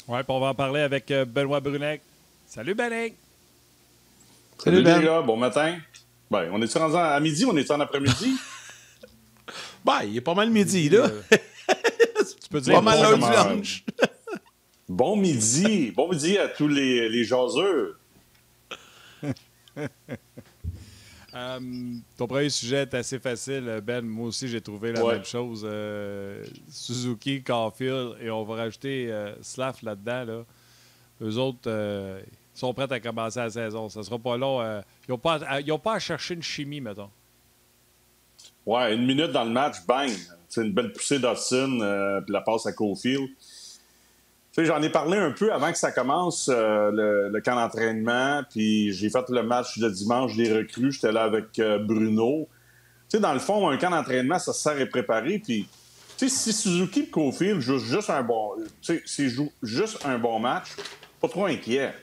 Oui, puis on va en parler avec Benoît Brunec. Salut, Benic! Salut les gars, bon matin. Ben, on est-tu rendu à midi ou on est en après-midi? Ben, il est pas mal midi, là. Tu peux C'est pas dire mal bon l'heure du comment... lunch. Bon midi à tous les jaseux. Ton premier sujet est assez facile, Ben. Moi aussi, j'ai trouvé la Ouais. même chose. Suzuki, Caulfield, et on va rajouter Slav là-dedans. Là. Eux autres, ils sont prêts à commencer la saison. Ça sera pas long. Ils n'ont pas à chercher une chimie, mettons. Ouais, 1 minute dans le match, bang! C'est une belle poussée d'Austin, puis la passe à Caulfield. Tu sais, j'en ai parlé un peu avant que ça commence, le camp d'entraînement, puis j'ai fait le match de dimanche des recrues. J'étais là avec Bruno. Tu sais, dans le fond, un camp d'entraînement, ça sert à préparer, puis tu sais, si Suzuki et Caulfield jouent juste un bon... Tu sais, s'ils jouent juste un bon match, pas trop inquiet.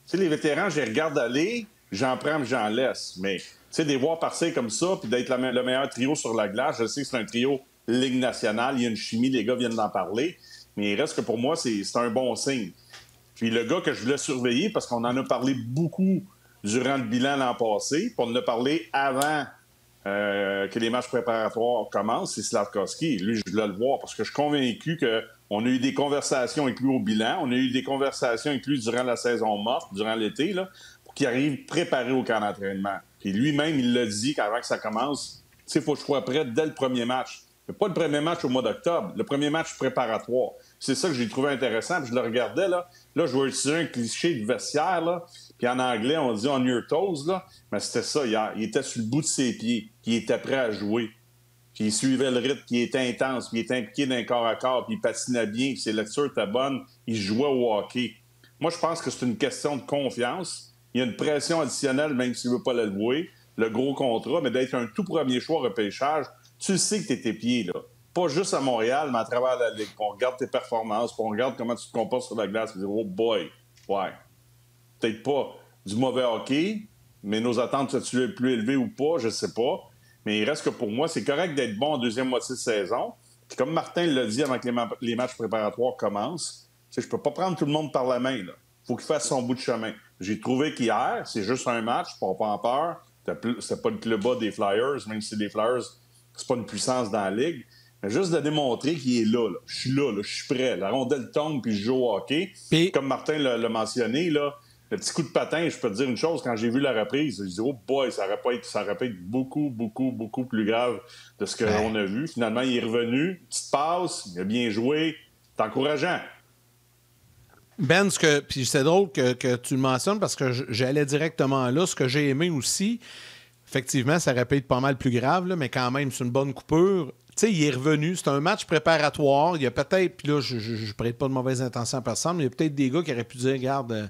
Tu sais, les vétérans, je les regarde aller, j'en prends, mais j'en laisse. Mais, tu sais, des voir passer comme ça, puis d'être le meilleur trio sur la glace, je sais que c'est un trio Ligue nationale, il y a une chimie, les gars viennent d'en parler, mais il reste que pour moi, c'est un bon signe. Puis le gars que je voulais surveiller, parce qu'on en a parlé beaucoup durant le bilan l'an passé, puis on en a parlé avant que les matchs préparatoires commencent, c'est Slavkovski. Lui, je voulais le voir parce que je suis convaincu qu'on a eu des conversations avec lui au bilan, on a eu des conversations avec lui durant la saison morte, durant l'été, là, pour qu'il arrive préparé au camp d'entraînement. Puis lui-même, il l'a dit qu'avant que ça commence, tu sais, il faut que je sois prêt dès le premier match. Mais pas le premier match au mois d'octobre, le premier match préparatoire. C'est ça que j'ai trouvé intéressant. Puis je le regardais, là. Là, je vais utiliser un cliché de vestiaire, là. Puis en anglais, on dit « on your toes », là. Mais c'était ça hier. Il était sur le bout de ses pieds. Puis il était prêt à jouer. Puis il suivait le rythme, puis il était intense, puis il était impliqué d'un corps à corps, puis il patinait bien, puis ses lectures étaient bonnes. Il jouait au hockey. Moi, je pense que c'est une question de confiance. Il y a une pression additionnelle, même s'il ne veut pas l'avouer. Le gros contrat, mais d'être un tout premier choix repêchage, tu sais que tu es tes pieds, là. Pas juste à Montréal, mais à travers la Ligue. On regarde tes performances, puis on regarde comment tu te comportes sur la glace, puis on dit « oh boy, ouais. » Peut-être pas du mauvais hockey, mais nos attentes sont-elles plus élevées ou pas, je sais pas. Mais il reste que pour moi, c'est correct d'être bon en deuxième moitié de saison. Puis comme Martin l'a dit avant que les matchs préparatoires commencent, je ne peux pas prendre tout le monde par la main. Il faut qu'il fasse son bout de chemin. J'ai trouvé qu'hier, c'est juste un match, pas en peur. C'est pas le club A des Flyers, même si les Flyers, c'est pas une puissance dans la Ligue. Mais juste de démontrer qu'il est là. Je suis là, je suis prêt. La rondelle tombe, puis je joue au hockey. Puis, Comme Martin l'a mentionné, là, le petit coup de patin, je peux te dire une chose, quand j'ai vu la reprise, je dis « oh boy, ça aurait pu être beaucoup, beaucoup, beaucoup plus grave de ce qu'on a vu. » Finalement, il est revenu, petite passe, il a bien joué, c'est encourageant. Ben, puis c'est drôle que tu le mentionnes parce que j'allais directement là. Ce que j'ai aimé aussi, effectivement, ça aurait pu être pas mal plus grave, là, mais quand même, c'est une bonne coupure. Tu sais, il est revenu. C'est un match préparatoire. Il y a peut-être, puis là, je prête pas de mauvaises intentions à personne, mais il y a peut-être des gars qui auraient pu dire, regarde,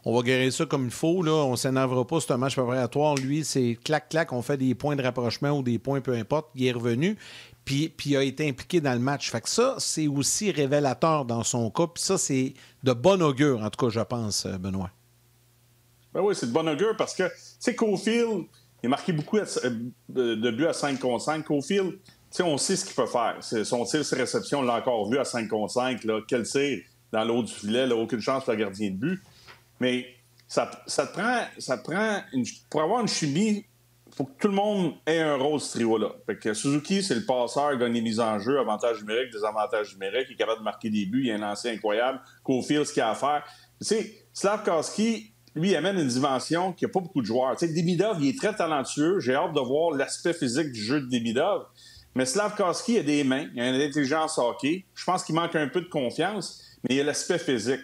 on va guérir ça comme il faut, là, on s'énervera pas, c'est un match préparatoire. Lui, c'est clac-clac, on fait des points de rapprochement ou des points, peu importe. Il est revenu, puis il a été impliqué dans le match. Fait que ça, c'est aussi révélateur dans son cas, puis ça, c'est de bon augure, en tout cas, je pense, Benoît. Ben oui, c'est de bon augure parce que, tu sais, Caulfield, il a marqué beaucoup de buts à 5 contre 5. Caulfield, tu sais, on sait ce qu'il peut faire. Son tir, ses réceptions, on l'a encore vu à 5 contre 5. Là. Quel tir dans l'eau du filet, là, aucune chance pour le gardien de but. Mais ça te prend pour avoir une chimie, il faut que tout le monde ait un rôle ce trio-là. Fait que Suzuki, c'est le passeur, gagne les mises en jeu, avantage numérique, désavantage numérique, il est capable de marquer des buts, il a un lancer incroyable. Caulfield, ce qu'il a à faire. Tu sais, Slavkovski, lui, il amène une dimension qu'il n'y a pas beaucoup de joueurs. Tu sais, Demidov, il est très talentueux. J'ai hâte de voir l'aspect physique du jeu de Demidov. Mais Slavkovski a des mains, il a une intelligence hockey. Je pense qu'il manque un peu de confiance, mais il a l'aspect physique.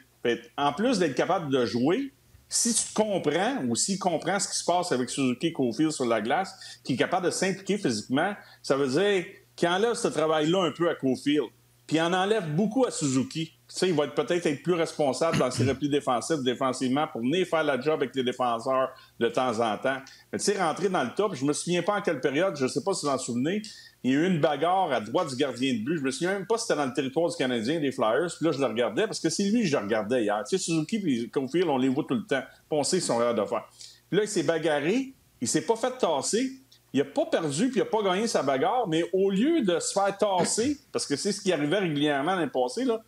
En plus d'être capable de jouer, si tu comprends ou s'il comprend ce qui se passe avec Suzuki Caulfield sur la glace, qui est capable de s'impliquer physiquement, ça veut dire qu'il enlève ce travail-là un peu à Caulfield. Puis il en enlève beaucoup à Suzuki. Tu sais, il va peut-être être plus responsable dans ses replis défensifs, défensivement, pour venir faire la job avec les défenseurs de temps en temps. Mais tu sais, rentrer dans le top, je me souviens pas en quelle période, je sais pas si vous en souvenez, il y a eu une bagarre à droite du gardien de but. Je me souviens même pas si c'était dans le territoire du Canadien, des Flyers. Puis là, je le regardais parce que c'est lui que je regardais hier. Tu sais, Suzuki et Caulfield, on les voit tout le temps. Puis on sait ce qu'ils sont capables de faire. Puis là, il s'est bagarré. Il s'est pas fait tasser. Il n'a pas perdu puis il n'a pas gagné sa bagarre. Mais au lieu de se faire tasser, parce que c'est ce qui arrivait régulièrement dans le passé, là,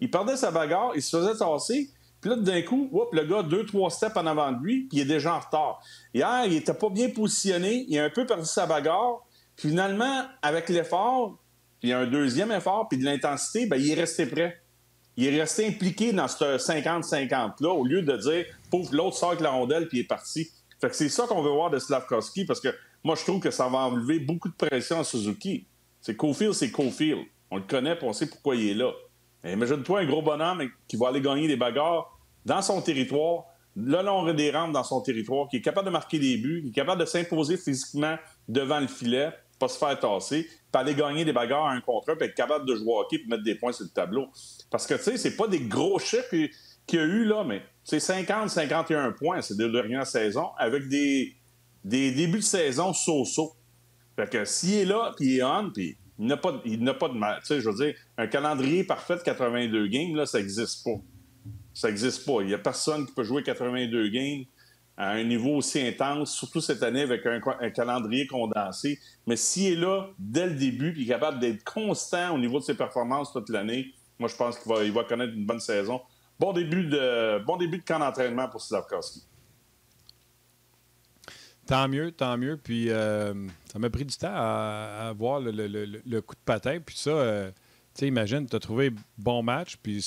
il perdait sa bagarre, il se faisait tasser, puis là, d'un coup, le gars, 2-3 steps en avant de lui, puis il est déjà en retard. Hier, il était pas bien positionné, il a un peu perdu sa bagarre, puis finalement, avec l'effort, puis il y a un deuxième effort, puis de l'intensité, bien, il est resté prêt. Il est resté impliqué dans ce 50-50-là, au lieu de dire, pauvre, l'autre sort avec la rondelle, puis il est parti. Fait que c'est ça qu'on veut voir de Slafkovský, parce que moi, je trouve que ça va enlever beaucoup de pression à Suzuki. C'est Caulfield. On le connaît, puis on sait pourquoi il est là. Mais imagine-toi un gros bonhomme qui va aller gagner des bagarres dans son territoire, le long des rampes dans son territoire, qui est capable de marquer des buts, qui est capable de s'imposer physiquement devant le filet, pas se faire tasser, puis aller gagner des bagarres un contre un, puis être capable de jouer au hockey, puis mettre des points sur le tableau. Parce que, tu sais, c'est pas des gros chiffres qu'il y a eu, là, mais c'est 50-51 points, c'est de dernière saison, avec des débuts de saison so-so. Fait que s'il est là, puis il est on, puis il n'a pas de mal. Tu sais, je veux dire, un calendrier parfait de 82 games, là, ça n'existe pas. Ça n'existe pas. Il n'y a personne qui peut jouer 82 games à un niveau aussi intense, surtout cette année avec un calendrier condensé. Mais s'il est là dès le début puis capable d'être constant au niveau de ses performances toute l'année, moi, je pense qu'il va connaître une bonne saison. Bon début de camp d'entraînement pour Slafkovský. Tant mieux. Puis ça m'a pris du temps à voir le coup de patin. Puis ça, tu sais, imagine, tu as trouvé bon match, puis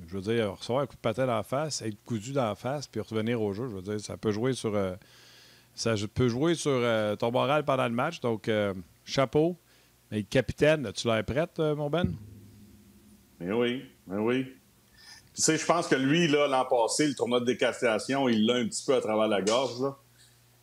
je veux dire, recevoir un coup de patin dans la face, être cousu dans la face, puis revenir au jeu, je veux dire, ça peut jouer sur ton moral pendant le match. Donc, chapeau. Mais capitaine, tu l'air prête, mon Ben? Mais oui. Puis, tu sais, je pense que lui, là, l'an passé, le tournoi de décastation, il l'a un petit peu à travers la gorge, là.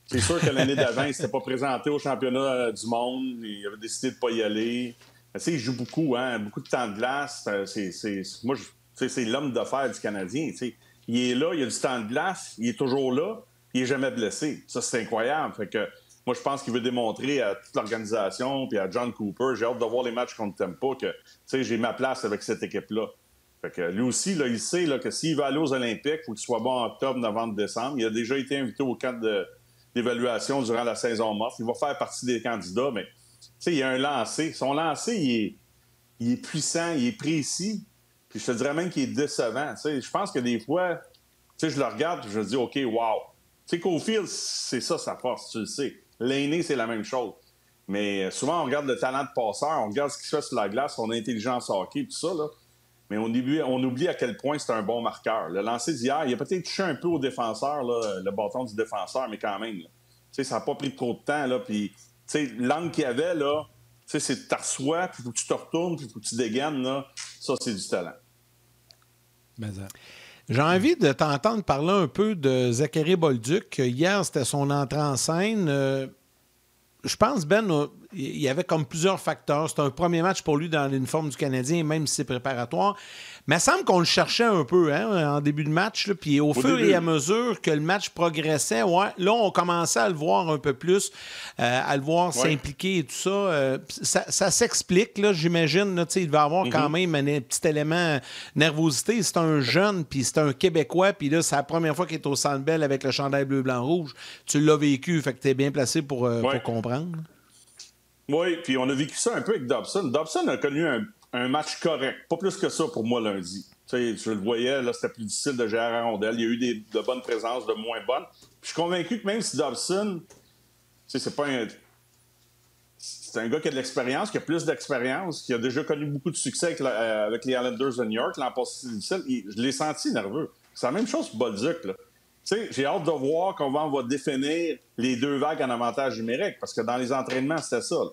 C'est sûr que l'année d'avant, il ne s'était pas présenté au championnat du monde. Il avait décidé de ne pas y aller. Tu sais, il joue beaucoup, hein? Beaucoup de temps de glace. C'est l'homme d'affaires du Canadien. T'sais. Il est là, il a du temps de glace, il est toujours là, il n'est jamais blessé. Ça, c'est incroyable. Fait que, moi, je pense qu'il veut démontrer à toute l'organisation puis à John Cooper, j'ai hâte de voir les matchs contre Tampa, que j'ai ma place avec cette équipe-là. Fait que lui aussi, là, il sait là, que s'il veut aller aux Olympiques, il faut qu'il soit bon en octobre, novembre, décembre. Il a déjà été invité au camp d'évaluation durant la saison morte. Il va faire partie des candidats, mais il y a un lancer. Son lancer, il est puissant, il est précis. Puis je te dirais même qu'il est décevant. Je pense que des fois, je le regarde et je me dis, OK, wow. Tu sais, Caulfield, c'est ça sa force, tu le sais. L'aîné, c'est la même chose. Mais souvent, on regarde le talent de passeur, on regarde ce qu'il fait sur la glace, son intelligence hockey, tout ça, là. Mais on oublie à quel point c'est un bon marqueur. Le lancer d'hier, il a peut-être touché un peu au défenseur, là, le bâton du défenseur, mais quand même. Ça n'a pas pris trop de temps. Là, puis, l'angle qu'il y avait, là, c'est que tu reçois, puis il faut que tu te retournes, puis il faut que tu dégaines. Là. Ça, c'est du talent. J'ai envie de t'entendre parler un peu de Zachary Bolduc. Hier, c'était son entrée en scène. Je pense, Ben, il y avait comme plusieurs facteurs. C'était un premier match pour lui dans l'uniforme du Canadien, même si c'est préparatoire. Mais il semble qu'on le cherchait un peu en début de match. Là, puis au fur et à mesure que le match progressait, là, on commençait à le voir un peu plus, à le voir s'impliquer et tout ça. Ça s'explique, là, j'imagine. Là, il devait avoir quand même un petit élément nervosité. C'est un jeune, puis c'est un Québécois. Puis là, c'est la première fois qu'il est au Centre Bell avec le chandail bleu, blanc, rouge. Tu l'as vécu, fait que tu es bien placé pour comprendre. Oui, puis on a vécu ça un peu avec Dobson. Dobson a connu un match correct. Pas plus que ça pour moi lundi. Je le voyais, là, c'était plus difficile de gérer la rondelle. Il y a eu de bonnes présences, de moins bonnes. Puis je suis convaincu que même si Dobson, c'est pas un... C'est un gars qui a de l'expérience, qui a plus d'expérience, qui a déjà connu beaucoup de succès avec les Islanders de New York. L'an passé, c'est difficile. Je l'ai senti nerveux. C'est la même chose pour Bolduc, là. J'ai hâte de voir comment on va définir les deux vagues en avantage numérique, parce que dans les entraînements, c'était ça. Là.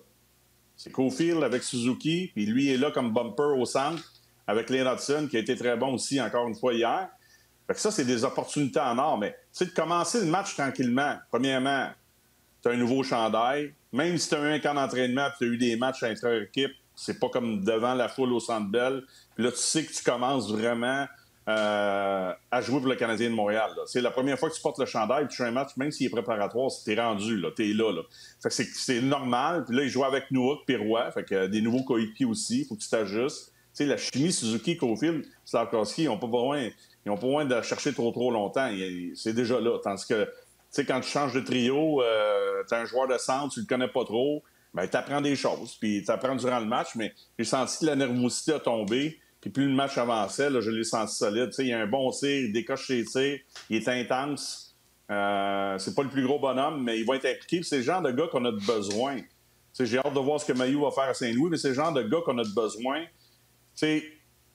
C'est Caulfield avec Suzuki, puis lui est là comme bumper au centre, avec Lane Hudson, qui a été très bon aussi, encore une fois, hier. Fait que ça, c'est des opportunités en or, mais de commencer le match tranquillement. Premièrement, tu as un nouveau chandail. Même si tu as eu un camp d'entraînement et tu as eu des matchs intra-équipe, c'est pas comme devant la foule au Centre Bell. Puis là, tu sais que tu commences vraiment à jouer pour le Canadien de Montréal. Là. C'est la première fois que tu portes le chandail, tu joues un match, même s'il est préparatoire, t'es rendu, là, t'es là. Fait que c'est normal. Puis là, il joue avec Newhook et Roy, fait que des nouveaux coéquipiers aussi, il faut que tu t'ajustes. T'sais, la chimie Suzuki, Caulfield, Slafkovský, ils n'ont pas besoin de chercher trop longtemps. C'est déjà là. Tandis que, quand tu changes de trio, tu as un joueur de centre, tu le connais pas trop, ben tu apprends des choses. Puis tu apprends durant le match, mais j'ai senti que la nervosité a tombé. Puis plus le match avançait, là, je l'ai senti solide. Il y a un bon tir, il décoche ses tirs, il est intense. C'est pas le plus gros bonhomme, mais il va être impliqué. C'est le genre de gars qu'on a besoin. J'ai hâte de voir ce que Mailloux va faire à Saint-Louis, mais c'est le genre de gars qu'on a besoin. Il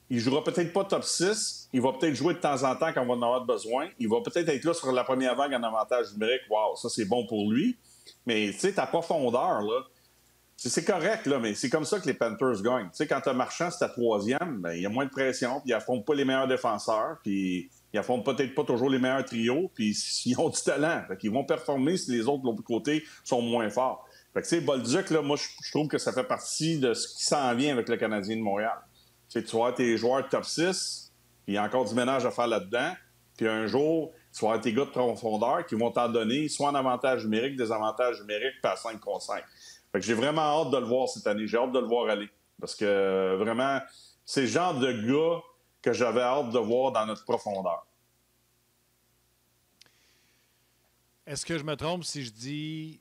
ne jouera peut-être pas top 6. Il va peut-être jouer de temps en temps quand on va en avoir besoin. Il va peut-être être là sur la première vague en avantage numérique. Wow, ça, c'est bon pour lui. Mais ta profondeur, là, c'est correct, là, mais c'est comme ça que les Panthers gagnent. Quand tu as Marchand, c'est ta troisième, il y a moins de pression, puis ils n'affrontent pas les meilleurs défenseurs, puis ils n'affrontent peut-être pas toujours les meilleurs trios, puis ils ont du talent. Ils vont performer si les autres de l'autre côté sont moins forts. Bolduc, là, moi, je trouve que ça fait partie de ce qui s'en vient avec le Canadien de Montréal. Tu vas avoir tes joueurs top 6, puis il y a encore du ménage à faire là-dedans, puis un jour, tu vas avoir tes gars de profondeur qui vont t'en donner soit en avantage numérique, des avantages numériques, puis à 5 contre 5. Fait que j'ai vraiment hâte de le voir cette année. J'ai hâte de le voir aller. Parce que vraiment, c'est le genre de gars que j'avais hâte de voir dans notre profondeur. Est-ce que je me trompe si je dis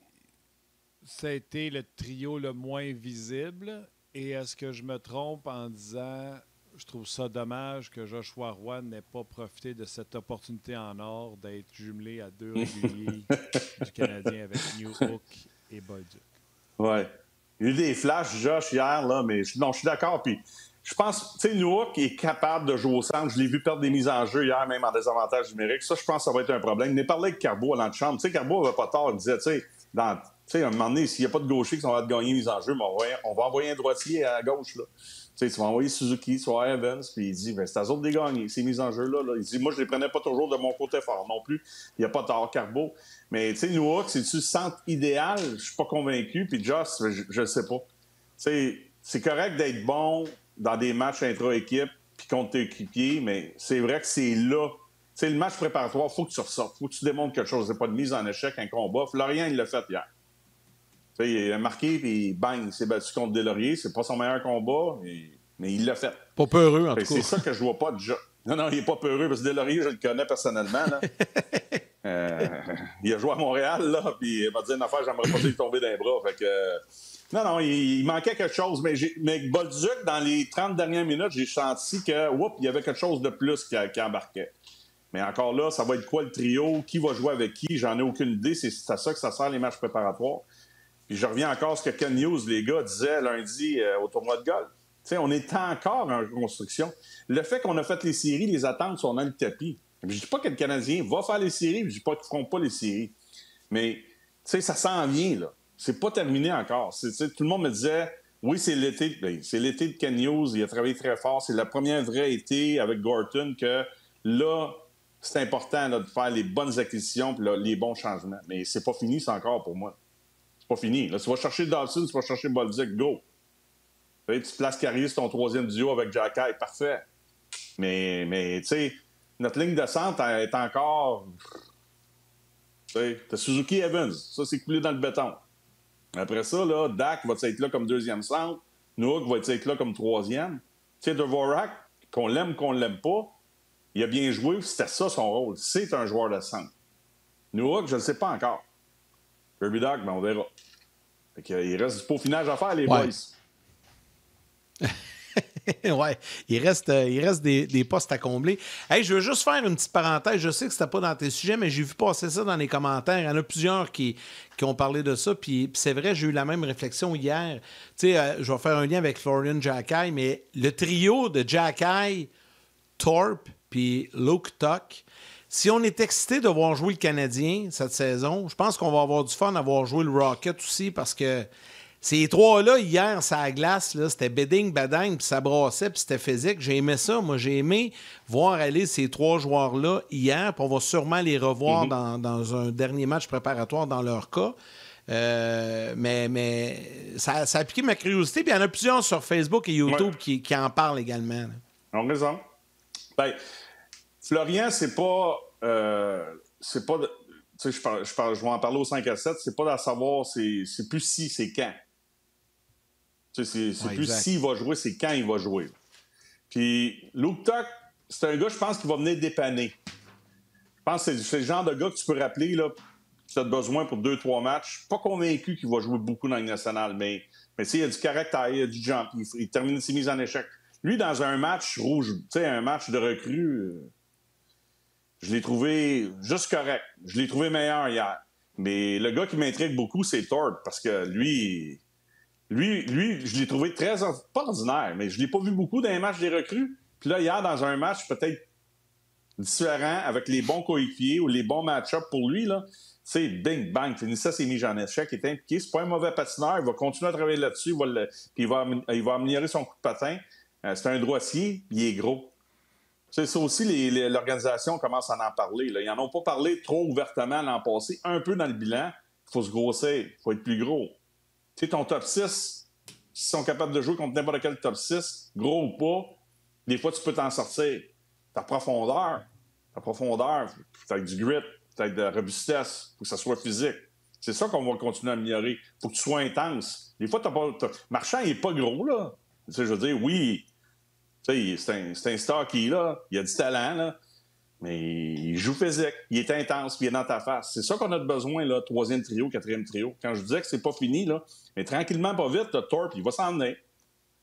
ça a été le trio le moins visible? Et est-ce que je me trompe en disant je trouve ça dommage que Joshua Roy n'ait pas profité de cette opportunité en or d'être jumelé à 2 réguliers du Canadien avec Newhook et Bolduc? Oui. Il y a eu des flashs, Josh, hier, là, mais je suis d'accord. Puis je pense, tu sais, Newhook est capable de jouer au centre. Je l'ai vu perdre des mises en jeu hier, même en désavantage numérique. Ça, je pense que ça va être un problème. Il a parlé avec Carbo à l'antichambre. Tu sais, Carbo n'avait pas tort. Il disait, tu sais, à un moment donné, s'il n'y a pas de gaucher qui va te gagner mise en jeu, on va envoyer un droitier à gauche, là. Tu vas envoyer Suzuki, tu vas envoyer Evans, puis il dit, c'est à eux autres de les gagner, ces mises en jeu-là. Là. Il dit, moi, je les prenais pas toujours de mon côté fort non plus. Il n'y a pas tort, Carbo. Mais, tu sais, Newhook, c'est-tu le centre idéal? Je suis pas convaincu. Puis Josh, je ne sais pas. Tu sais, c'est correct d'être bon dans des matchs intra-équipe puis contre tes équipiers, mais c'est vrai que c'est là. Tu sais, le match préparatoire, il faut que tu ressortes. Il faut que tu démontres quelque chose. C'est pas de mise en échec, un combat. Florian, il l'a fait hier. Tu sais, il a marqué, puis bang, il s'est battu contre Deslauriers. C'est pas son meilleur combat, mais il l'a fait. Pas peureux, en tout cas. C'est ça que je vois pas de Josh. Non, il est pas peureux, parce que Deslauriers, je le connais personnellement, là. Il a joué à Montréal, là, puis il m'a dit une affaire, j'aimerais pas lui tomber dans les bras. Fait que, non, il manquait quelque chose. Mais Bolduc, dans les 30 dernières minutes, j'ai senti que, il y avait quelque chose de plus qui embarquait. Mais encore là, ça va être quoi le trio? Qui va jouer avec qui? J'en ai aucune idée. C'est à ça que ça sert les matchs préparatoires. Puis je reviens encore à ce que Ken Hughes, les gars, disaient lundi au tournoi de golf. Tu sais, on est encore en reconstruction. Le fait qu'on a fait les séries, les attentes sont dans le tapis. Je ne dis pas que le Canadien va faire les séries, je ne dis pas qu'ils ne feront pas les séries. Mais, tu sais, ça s'en vient, là. C'est pas terminé encore. Tout le monde me disait, oui, c'est l'été. Bien, c'est l'été de Ken Hughes, il a travaillé très fort. C'est la première vraie été avec Gorton que, là, c'est important là, de faire les bonnes acquisitions et les bons changements. Mais c'est pas fini, c'est encore pour moi. C'est pas fini. Là, tu vas chercher Dawson, tu vas chercher Bolduc, go. Tu places Carrier sur ton troisième duo avec Jacky, parfait. Mais tu sais, notre ligne de centre est encore... Tu sais, t'as Suzuki Evans, ça, c'est coulé dans le béton. Après ça, là, Dak va être là comme deuxième centre, Newhook va être là comme troisième. Tu sais, Dvorak, qu'on l'aime pas, il a bien joué, c'était ça son rôle. C'est un joueur de centre. Newhook, je ne le sais pas encore. Kirby Dach, on verra. Fait qu'il reste du peaufinage à faire, les boys. Ouais, il reste des postes à combler. Hey, je veux juste faire une petite parenthèse. Je sais que c'était pas dans tes sujets, mais j'ai vu passer ça dans les commentaires. Il y en a plusieurs qui ont parlé de ça. Puis c'est vrai, j'ai eu la même réflexion hier. Tu sais, je vais faire un lien avec Florian Jacky, mais le trio de Jacky, Thorpe puis Luke Tuck, si on est excité de voir jouer le Canadien cette saison, je pense qu'on va avoir du fun à voir jouer le Rocket aussi parce que ces trois-là, hier, ça à glace, là, c'était bedding, badang, puis ça brassait, puis c'était physique. J'ai aimé ça. Moi, j'ai aimé voir aller ces trois joueurs-là hier, puis on va sûrement les revoir dans un dernier match préparatoire dans leur cas. Mais ça a piqué ma curiosité, puis il y en a plusieurs sur Facebook et YouTube qui en parlent également. Là. On a raison. Ben, Florian, c'est pas... tu sais, je vais en parler au 5 à 7. C'est pas à savoir, c'est plus si, c'est quand. Tu sais, c'est plus s'il va jouer, c'est quand il va jouer. Puis, Luke Tuck, c'est un gars, je pense, qui va venir dépanner. Je pense que c'est le genre de gars que tu peux rappeler, là, si tu as besoin pour 2-3 matchs. Je suis pas convaincu qu'il va jouer beaucoup dans la Ligue nationale, mais tu sais, il y a du caractère, il y a du jump, il termine ses mises en échec. Lui, dans un match rouge, tu sais, un match de recrue, je l'ai trouvé juste correct. Je l'ai trouvé meilleur hier. Mais le gars qui m'intrigue beaucoup, c'est Thorpe, parce que lui, je l'ai trouvé pas ordinaire, mais je l'ai pas vu beaucoup dans les matchs des recrues. Puis là, hier, dans un match peut-être différent, avec les bons coéquipiers ou les bons match-ups pour lui, là, c'est bing, bang, finissait ses mises en échec, il est impliqué. C'est pas un mauvais patineur, il va continuer à travailler là-dessus, puis il va améliorer son coup de patin. C'est un droitier, il est gros. C'est ça aussi, l'organisation commence à en parler. Là. Ils n'en ont pas parlé trop ouvertement l'an passé. Un peu dans le bilan, il faut se grossir, il faut être plus gros. Tu sais, ton top 6, s'ils sont capables de jouer contre n'importe quel top 6, gros ou pas, des fois, tu peux t'en sortir. Ta profondeur, avec du grit, avec de la robustesse, il faut que ça soit physique. C'est ça qu'on va continuer à améliorer. Il faut que tu sois intense. Des fois, Marchand, il n'est pas gros, là. Tu sais, je veux dire, oui, c'est un stocky, là. Il a du talent, là. Mais il joue physique. Il est intense, puis il est dans ta face. C'est ça qu'on a besoin, là, 3e trio, 4e trio. Quand je disais que c'est pas fini, là, mais tranquillement, pas vite, là, Thorpe, il va s'en venir.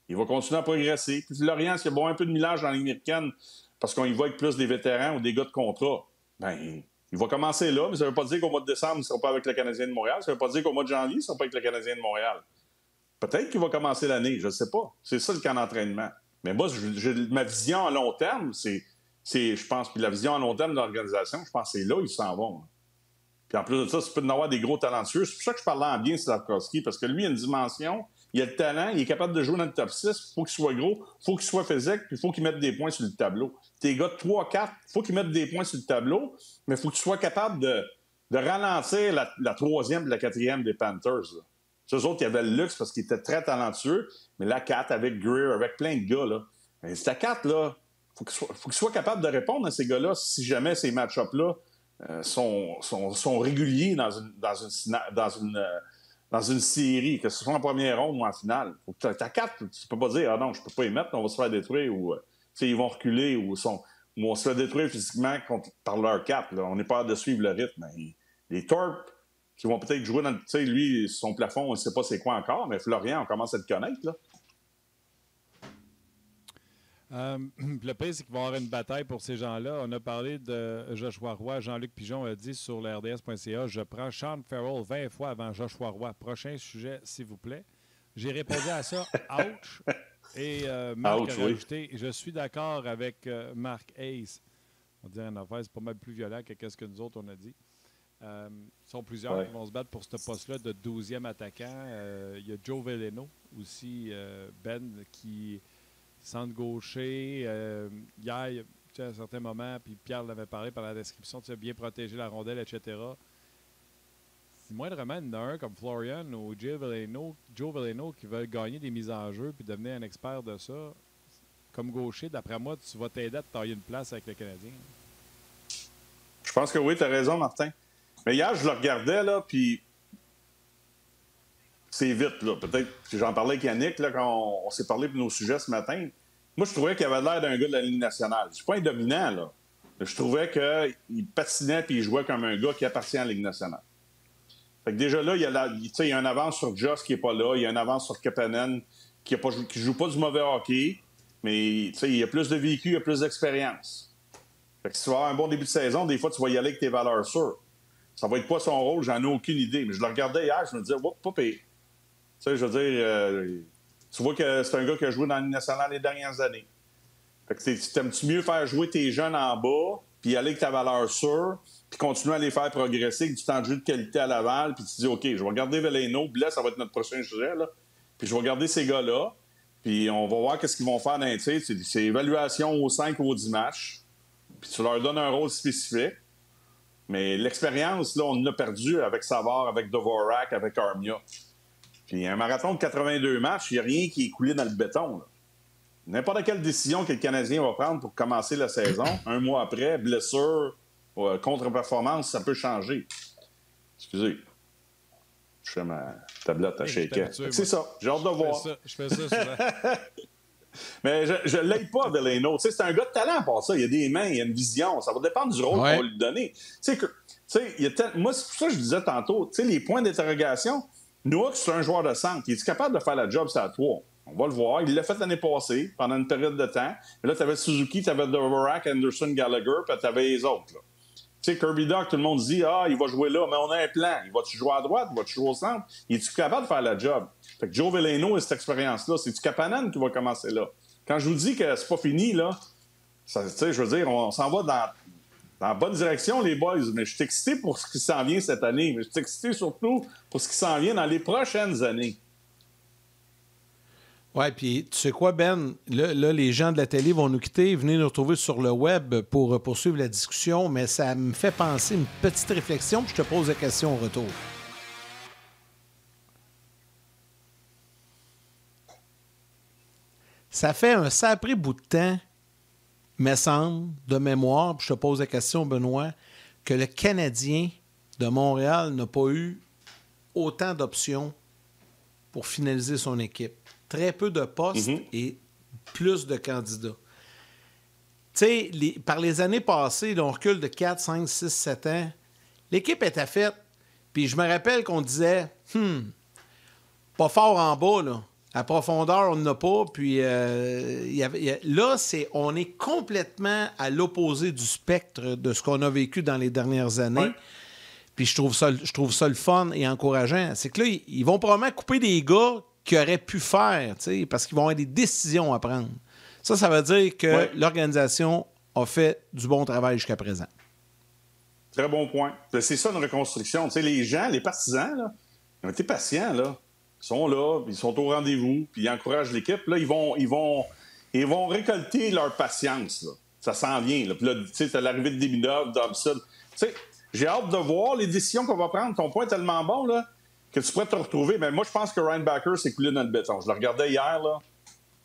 Il va continuer à progresser. Puis Lorient, s'il y a bon un peu de millage dans la Ligue américaine, parce qu'on y va avec plus des vétérans ou des gars de contrat, ben il va commencer là, mais ça ne veut pas dire qu'au mois de décembre, il ne sera pas avec le Canadien de Montréal. Ça ne veut pas dire qu'au mois de janvier, il ne sera pas avec le Canadien de Montréal. Peut-être qu'il va commencer l'année, je ne sais pas. C'est ça le camp d'entraînement. Mais moi, ma vision à long terme, je pense, puis la vision à long terme de l'organisation, je pense que c'est là où ils s'en vont. Puis en plus de ça, tu peux en avoir des gros talentueux. C'est pour ça que je parlais en bien de Slafkovský, parce que lui, il a une dimension, il a le talent, il est capable de jouer dans le top 6, il faut qu'il soit gros, il faut qu'il soit physique, puis il faut qu'il mette des points sur le tableau. Tes gars de 3-4, il faut qu'ils mettent des points sur le tableau, mais il faut que tu sois capable de ralentir la 3e et la 4e des Panthers. Là. Eux autres, ils avaient le luxe parce qu'ils étaient très talentueux, mais la 4 avec Greer, avec plein de gars, là. Mais cette 4, là, faut qu'il soit capable de répondre à ces gars-là si jamais ces match-ups-là sont réguliers dans une série, que ce soit en première ronde ou en finale. Faut que ta 4, tu peux pas dire « Ah non, je peux pas y mettre, on va se faire détruire » ou ils vont reculer ou on se fait détruire physiquement par leur 4. Là. On n'est pas hâte de suivre le rythme. Mais les Thorpe, qui vont peut-être jouer dans... Tu sais, lui, son plafond, on ne sait pas c'est quoi encore, mais Florian, on commence à le connaître, là. Le pire, c'est qu'il va y avoir une bataille pour ces gens-là. On a parlé de Joshua Roy. Jean-Luc Pigeon a dit sur le RDS.ca « Je prends Sean Farrell 20 fois avant Joshua Roy. Prochain sujet, s'il vous plaît. » J'ai répondu à ça « Ouch! » Et Marc a rajouté « Je suis d'accord avec Mark Hayes. » On dirait une affaire, c'est pas mal plus violent que ce que nous autres, on a dit. Ils sont plusieurs qui vont se battre pour ce poste-là de 12e attaquant. Il y a Joe Veleno aussi, Ben, qui... centre gaucher, hier, à un certain moment, puis Pierre l'avait parlé par la description, tu as bien protégé la rondelle, etc. Si moindrement, il y en a un comme Florian ou Joe Veleno qui veulent gagner des mises en jeu puis devenir un expert de ça, comme gaucher, d'après moi, tu vas t'aider à te tailler une place avec le Canadien. Je pense que oui, tu as raison, Martin. Mais hier, je le regardais, là, puis c'est vite, là. Peut-être que j'en parlais avec Yannick, là, quand on s'est parlé de nos sujets ce matin. Moi, je trouvais qu'il avait l'air d'un gars de la Ligue nationale. Je suis pas un dominant, là. Je trouvais qu'il patinait puis il jouait comme un gars qui appartient à la Ligue nationale. Fait que déjà là, il y a une avance sur Joss qui n'est pas là. Il y a une avance sur Kapanen qui joue pas du mauvais hockey. Mais il y a plus de vécu, il y a plus d'expérience. Fait que si tu vas avoir un bon début de saison, des fois, tu vas y aller avec tes valeurs sûres. Ça va être quoi son rôle? J'en ai aucune idée. Mais je le regardais hier, je me disais, pas pire. Tu sais, je veux dire, tu vois que c'est un gars qui a joué dans la Ligue nationale les dernières années. Fait que t'aimes-tu mieux faire jouer tes jeunes en bas, puis aller avec ta valeur sûre, puis continuer à les faire progresser avec du temps de jeu de qualité à Laval, puis tu dis, OK, je vais regarder Veleno, puis là, ça va être notre prochain sujet, là. Puis je vais regarder ces gars-là, puis on va voir qu'est-ce qu'ils vont faire dans les tirs. C'est évaluation aux 5 ou aux 10 matchs, puis tu leur donnes un rôle spécifique. Mais l'expérience, là, on l'a perdu avec Savard, avec Dvorak, avec Armia. Puis un marathon de 82 matchs, il n'y a rien qui est coulé dans le béton. Là. N'importe quelle décision que le Canadien va prendre pour commencer la saison, un mois après, blessure, contre-performance, ça peut changer. Excusez. Je fais ma tablette à shaker. C'est ça. J'ai hâte de voir. Je fais ça souvent. Mais je ne l'aide pas, Veleno. C'est un gars de talent pour ça. Il y a des mains, il y a une vision. Ça va dépendre du rôle qu'on va lui donner. Moi, c'est pour ça que je disais tantôt, les points d'interrogation, Noah, c'est un joueur de centre. Il est capable de faire la job, c'est à 3. On va le voir. Il l'a fait l'année passée, pendant une période de temps. Et là, tu avais Suzuki, tu avais Dvorak, Anderson, Gallagher, puis tu avais les autres. Là. Tu sais, Kirby Dach, tout le monde dit « Ah, il va jouer là, mais on a un plan. Il va-tu jouer à droite? Il va-tu jouer au centre? Il est-tu capable de faire la job? » Fait que Joe Veleno et cette expérience-là, c'est-tu Kapanen qui va commencer là? Quand je vous dis que c'est pas fini, là, tu sais, je veux dire, on s'en va dans la bonne direction, les boys. Mais je suis excité pour ce qui s'en vient cette année. Mais je suis excité surtout pour ce qui s'en vient dans les prochaines années. Ouais, puis tu sais quoi, Ben? Là, les gens de la télé vont nous quitter. Venez nous retrouver sur le web pour poursuivre la discussion. Mais ça me fait penser une petite réflexion, puis je te pose la question au retour. Ça fait un sacré bout de temps, me semble, de mémoire, puis je te pose la question, Benoît, que le Canadien de Montréal n'a pas eu autant d'options pour finaliser son équipe. Très peu de postes et plus de candidats. Tu sais, par les années passées, là, on recule de 4, 5, 6, 7 ans, l'équipe était faite. Puis je me rappelle qu'on disait, pas fort en bas, là. À profondeur, on n'en a pas. Puis là, on est complètement à l'opposé du spectre de ce qu'on a vécu dans les dernières années. Ouais. Puis je trouve ça le fun et encourageant. C'est que là, ils vont probablement couper des gars qui auraient pu faire, parce qu'ils vont avoir des décisions à prendre. Ça veut dire que l'organisation a fait du bon travail jusqu'à présent. Très bon point. C'est ça une reconstruction. T'sais, les gens, les partisans, là, ils ont été patients, là. Ils sont là, ils sont au rendez-vous, puis ils encouragent l'équipe. Là, ils vont récolter leur patience. Là. Ça s'en vient. Là. Puis là, tu sais, t'as l'arrivée de Demidov, Dobson. Tu sais, j'ai hâte de voir les décisions qu'on va prendre. Ton point est tellement bon, là, que tu pourrais te retrouver. Mais moi, je pense que Ryan Backer s'est coulé dans le béton. Je le regardais hier, là,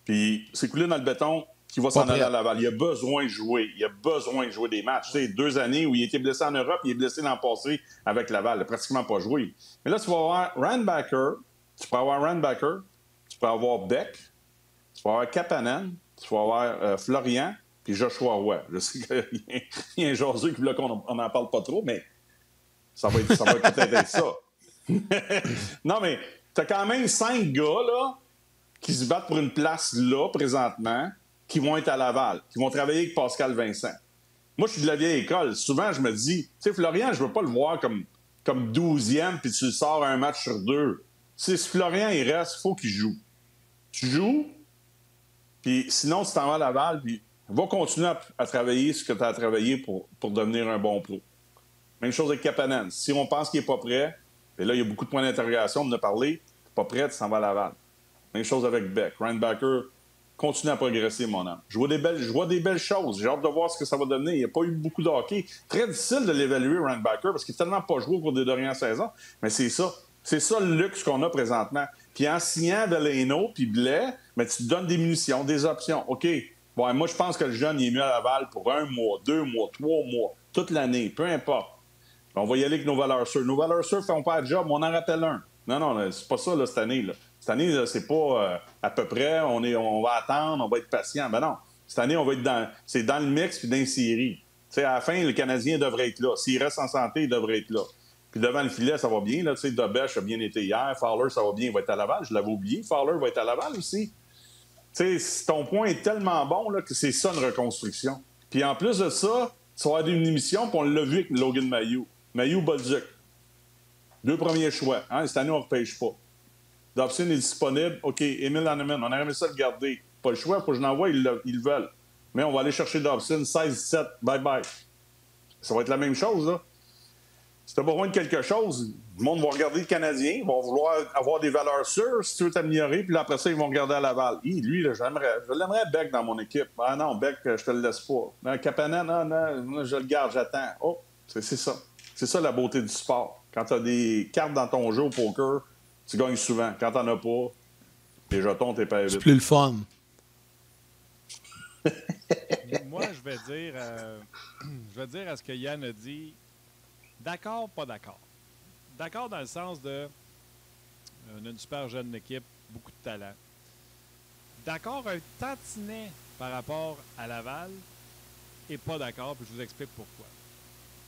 puis s'est coulé dans le béton qu'il va s'en aller à Laval. Il a besoin de jouer. Il a besoin de jouer des matchs. Tu sais, 2 années où il était blessé en Europe, il est blessé l'an passé avec Laval. Il n'a pratiquement pas joué. Mais là, tu vas voir Ryan Backer. Tu peux avoir Randbacker, tu peux avoir Beck, tu peux avoir Kapanen, tu peux avoir Florian, puis Joshua Roy. Je sais qu'il y a un jaseux qui veut qu'on n'en parle pas trop, mais ça va peut-être être ça. Non, mais tu as quand même 5 gars là, qui se battent pour une place là, présentement, qui vont être à Laval, qui vont travailler avec Pascal Vincent. Moi, je suis de la vieille école. Souvent, je me dis, tu sais, Florian, je veux pas le voir comme 12e, puis tu le sors un match sur 2. Si Florian, il reste, il faut qu'il joue. Tu joues, puis sinon, tu t'en vas à Laval, puis va continuer à travailler ce que tu as à travailler pour devenir un bon pro. Même chose avec Kapanen. Si on pense qu'il n'est pas prêt, et là, il y a beaucoup de points d'interrogation, on en a parlé, pas prêt, tu t'en vas à Laval. Même chose avec Beck. Ryan Backer continue à progresser, mon homme. Je vois des belles choses. J'ai hâte de voir ce que ça va donner. Il n'y a pas eu beaucoup de hockey. Très difficile de l'évaluer, Ryan Backer, parce qu'il n'a tellement pas joué au cours des dernières saisons, mais c'est ça. C'est ça le luxe qu'on a présentement. Puis en signant Veleno puis Blais, mais tu te donnes des munitions, des options. OK, bon, moi, je pense que le jeune il est mieux à Laval pour 1 mois, 2 mois, 3 mois, toute l'année, peu importe. On va y aller avec nos valeurs sûres. Nos valeurs sûres ne font pas le job, mais on en rappelle un. Non, c'est pas ça là, cette année. Là. Cette année, là, c'est pas à peu près, on va attendre, on va être patient. Ben non, cette année, on va être c'est dans le mix puis dans les séries. T'sais, à la fin, le Canadien devrait être là. S'il reste en santé, il devrait être là. Puis devant le filet, ça va bien. Tu sais, Dobèche a bien été hier. Fowler, ça va bien. Il va être à Laval. Je l'avais oublié. Fowler va être à Laval aussi. Tu sais, ton point est tellement bon là, que c'est ça une reconstruction. Puis en plus de ça, tu vas avoir une émission, puis on l'a vu avec Logan Mailloux. Mailloux-Bolduc. 2 premiers choix. Hein? Cette année, on ne repêche pas. Dobson est disponible. OK, Emile Hanneman. On a aimé ça le garder. Pas le choix. Il faut que je l'envoie. Ils le veulent. Mais on va aller chercher Dobson. 16-17. Bye-bye. Ça va être la même chose, là. Si tu as besoin de quelque chose, le monde va regarder le Canadien, ils vont vouloir avoir des valeurs sûres si tu veux t'améliorer, puis après ça, ils vont regarder à Laval. Lui, là, je l'aimerais Beck dans mon équipe. Ah non, Beck, je te le laisse pas. Kapanen, non, je le garde, j'attends. Oh, c'est ça. C'est ça la beauté du sport. Quand tu as des cartes dans ton jeu au poker, tu gagnes souvent. Quand tu n'en as pas, les jetons, t'es pas vite. C'est plus le fun. Moi, je vais dire à ce que Yann a dit. D'accord, pas d'accord. D'accord dans le sens de on a une super jeune équipe, beaucoup de talent. D'accord un tantinet par rapport à Laval et pas d'accord, puis je vous explique pourquoi.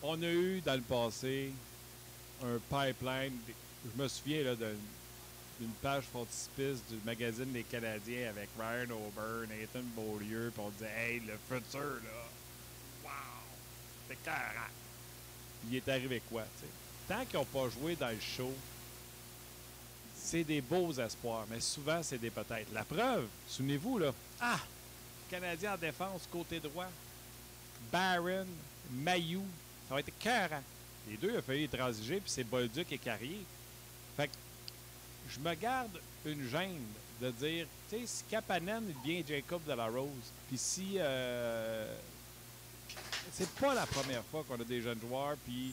On a eu dans le passé un pipeline, je me souviens là, d'une page frontispice du magazine Les Canadiens avec Ryan O'Byrne, Nathan Beaulieu, puis on disait « Hey, le futur, là, wow, c'est carré. » Il est arrivé quoi, tu sais? Tant qu'ils n'ont pas joué dans le show, c'est des beaux espoirs, mais souvent, c'est des peut-être. La preuve, souvenez-vous, là, Canadien en défense, côté droit, Barron, Mailloux, ça va être carré. Les deux, il a fallu transiger, puis c'est Bolduc et Carrier. Fait que je me garde une gêne de dire, tu sais, si Kapanen devient Jacob de la Rose, puis si c'est pas la première fois qu'on a des jeunes joueurs, puis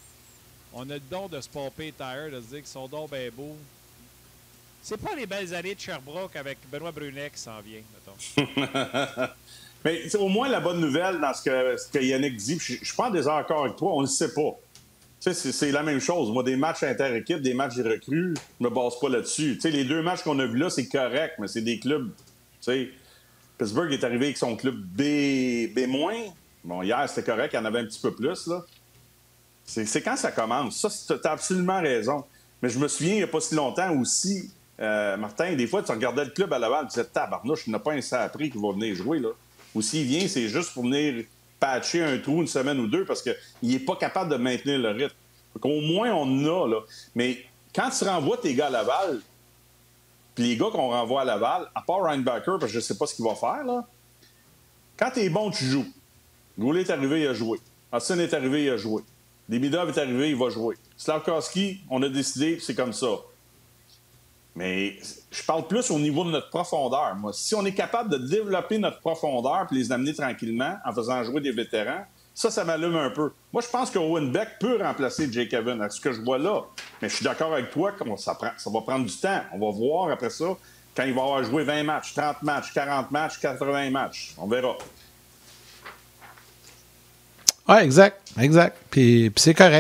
on a le don de se pomper tire, de se dire qu'ils sont donc bien beaux. C'est pas les belles années de Sherbrooke avec Benoît Brunet qui s'en vient, mettons. Mais au moins, la bonne nouvelle dans ce que Yannick dit, je suis pas en désaccord avec toi, on le sait pas. Tu sais, c'est la même chose. Moi, des matchs inter-équipes, des matchs des recrues, je me base pas là-dessus. Tu sais, les 2 matchs qu'on a vus là, c'est correct, mais c'est des clubs. Tu sais, Pittsburgh est arrivé avec son club B-. Bon, hier, c'était correct, il y en avait un petit peu plus, là. C'est quand ça commence. Ça, t'as absolument raison. Mais je me souviens, il n'y a pas si longtemps aussi, Martin, des fois, tu regardais le club à Laval, tu disais, tabarnouche, il n'y en a pas un sapri qui va venir jouer, là. Ou s'il vient, c'est juste pour venir patcher un trou une semaine ou 2 parce qu'il n'est pas capable de maintenir le rythme. Au moins, on en a, là. Mais quand tu renvoies tes gars à Laval, puis les gars qu'on renvoie à Laval, à part Reinbacher, parce que je ne sais pas ce qu'il va faire, là, quand tu es bon, tu joues. Goulet est arrivé, il a joué. Austin est arrivé, il a joué. Demidov est arrivé, il va jouer. Slavkovski, on a décidé, c'est comme ça. Mais je parle plus au niveau de notre profondeur. Moi, si on est capable de développer notre profondeur puis les amener tranquillement en faisant jouer des vétérans, ça m'allume un peu. Moi, je pense que Owen Beck peut remplacer Jake Evans, à ce que je vois là. Mais je suis d'accord avec toi que ça va prendre du temps. On va voir après ça, quand il va avoir joué 20 matchs, 30 matchs, 40 matchs, 80 matchs. On verra. Oui, exact. Puis c'est correct.